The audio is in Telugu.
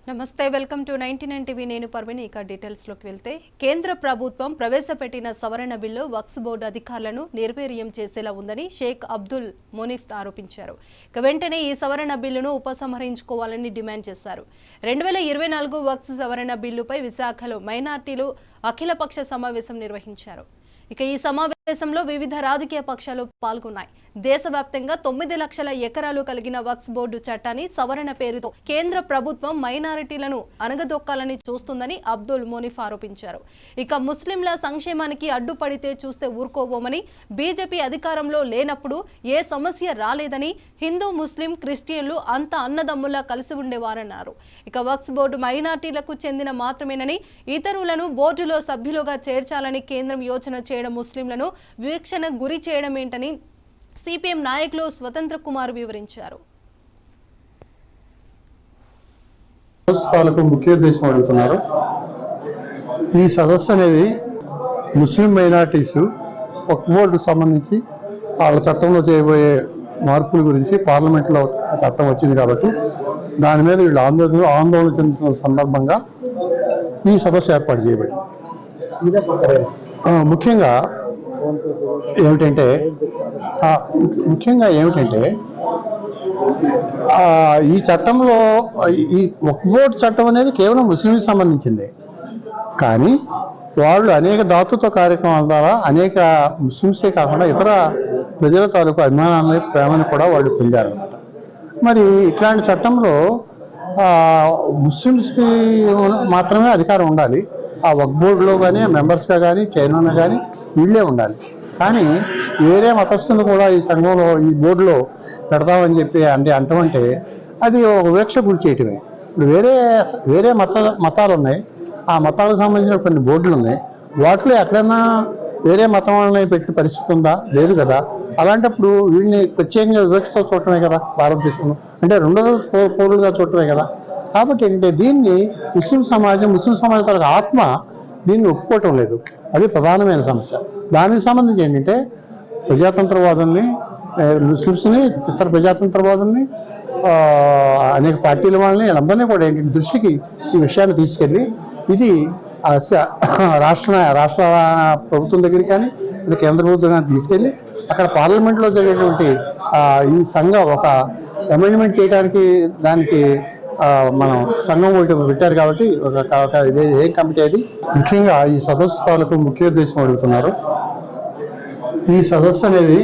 నమస్తే వెల్కమ్ టు 99 టీవీ నేను పర్వీని ఇక డీటెయిల్స్ లోకి వెళ్తే కేంద్ర ప్రభుత్వం ప్రవేశపెట్టిన సవరణ బిల్లు వక్ఫ్ బోర్డు అధికారులను నిర్వీర్యం చేసేలా ఉందని షేక్ అబ్దుల్ మునీఫ్ ఆరోపించారు. ఇక వెంటనే ఈ సవరణ బిల్లును ఉపసంహరించుకోవాలని డిమాండ్ చేశారు. 2024 వక్ఫ్ సవరణ బిల్లుపై విశాఖలో మైనార్టీలు అఖిలపక్ష సమావేశం నిర్వహించారు. ఇక ఈ సమావేశంలో వివిధ రాజకీయ పక్షాలు పాల్గొన్నాయి. దేశవ్యాప్తంగా 9 లక్షల ఎకరాలు కలిగిన వక్ఫ్ బోర్డు చట్టాన్ని సవరణ పేరుతో కేంద్ర ప్రభుత్వం మైనారిటీలను అణగదొక్కాలని చూస్తుందని అబ్దుల్ మునీఫ్ ఆరోపించారు. ఇక ముస్లింల సంక్షేమానికి అడ్డుపడితే చూస్తే ఊరుకోబోమని, బీజేపీ అధికారంలో లేనప్పుడు ఏ సమస్య రాలేదని, హిందూ ముస్లిం క్రిస్టియన్లు అంతా అన్నదమ్ములా కలిసి ఉండేవారన్నారు. ఇక వక్ఫ్ బోర్డు మైనారిటీలకు చెందిన మాత్రమేనని, ఇతరులను బోర్డులో సభ్యులుగా చేర్చాలని కేంద్రం యోచన చేయడం ముస్లింలను వివక్షణ గురి చేయడం ఏంటని సిపిఎం నాయకులు స్వతంత్ర కుమార్ వివరించారు. ముఖ్య ఉద్దేశం అడుగుతున్నారు. ఈ సదస్సు అనేది ముస్లిం మైనారిటీస్ వక్ఫ్ బోర్డుకు సంబంధించి వాళ్ళ చట్టంలో చేయబోయే మార్పుల గురించి పార్లమెంట్లో చట్టం వచ్చింది కాబట్టి దాని మీద వీళ్ళు ఆందోళన చెందుతున్న సందర్భంగా ఈ సదస్సు ఏర్పాటు చేయబడింది. ముఖ్యంగా ఏమిటంటే ఈ చట్టంలో ఈ వక్ఫ్ బోర్డు చట్టం అనేది కేవలం ముస్లింకి సంబంధించిందే, కానీ వాళ్ళు అనేక దాతృత్వ కార్యక్రమాల ద్వారా అనేక ముస్లింసే కాకుండా ఇతర ప్రజల తాలూకు అభిమానాన్ని, ప్రేమను కూడా వాళ్ళు పొందారన్నమాట. మరి ఇట్లాంటి చట్టంలో ముస్లింస్కి మాత్రమే అధికారం ఉండాలి. ఆ వక్ఫ్ బోర్డులో కానీ, మెంబర్స్గా కానీ, చైర్మన్గా కానీ వీళ్ళే ఉండాలి. కానీ వేరే మతస్థులు కూడా ఈ సంఘంలో, ఈ బోర్డులో పెడతామని చెప్పి అంటామంటే అది ఒక వివక్ష గురి చేయటమే. ఇప్పుడు వేరే మతాలు ఉన్నాయి, ఆ మతాలకు సంబంధించిన కొన్ని బోర్డులు ఉన్నాయి. వాటిలో ఎక్కడైనా వేరే మతం వాళ్ళని పెట్టిన పరిస్థితి ఉందా? లేదు కదా. అలాంటప్పుడు వీళ్ళని ప్రత్యేకంగా వివక్షతో చూడటమే కదా భారతదేశంలో, అంటే రెండో పౌరులుగా చూడటమే కదా. కాబట్టి ఏంటంటే దీన్ని ముస్లిం సమాజం తరగతి ఆత్మ దీన్ని ఒప్పుకోవటం లేదు. అది ప్రధానమైన సమస్య. దానికి సంబంధించి ఏంటంటే ప్రజాతంత్రవాదుల్ని, ముస్లిమ్స్ని, ఇతర ప్రజాతంత్రవాదుల్ని, అనేక పార్టీల వాళ్ళని అందరినీ కూడా ఏంటంటే దృష్టికి ఈ విషయాన్ని తీసుకెళ్ళి ఇది రాష్ట్ర ప్రభుత్వం దగ్గరికి కానీ ఇది కేంద్ర ప్రభుత్వం కానీ తీసుకెళ్ళి అక్కడ పార్లమెంట్లో జరిగేటువంటి ఈ సంఘం ఒక అమెండ్మెంట్ చేయడానికి దానికి మనం సంఘం ఒకటి పెట్టారు. కాబట్టి ఇదే ఏం కమిటీ అది. ముఖ్యంగా ఈ సదస్సు తాలూకు ముఖ్య ఉద్దేశం అడుగుతున్నారు. ఈ సదస్సు అనేది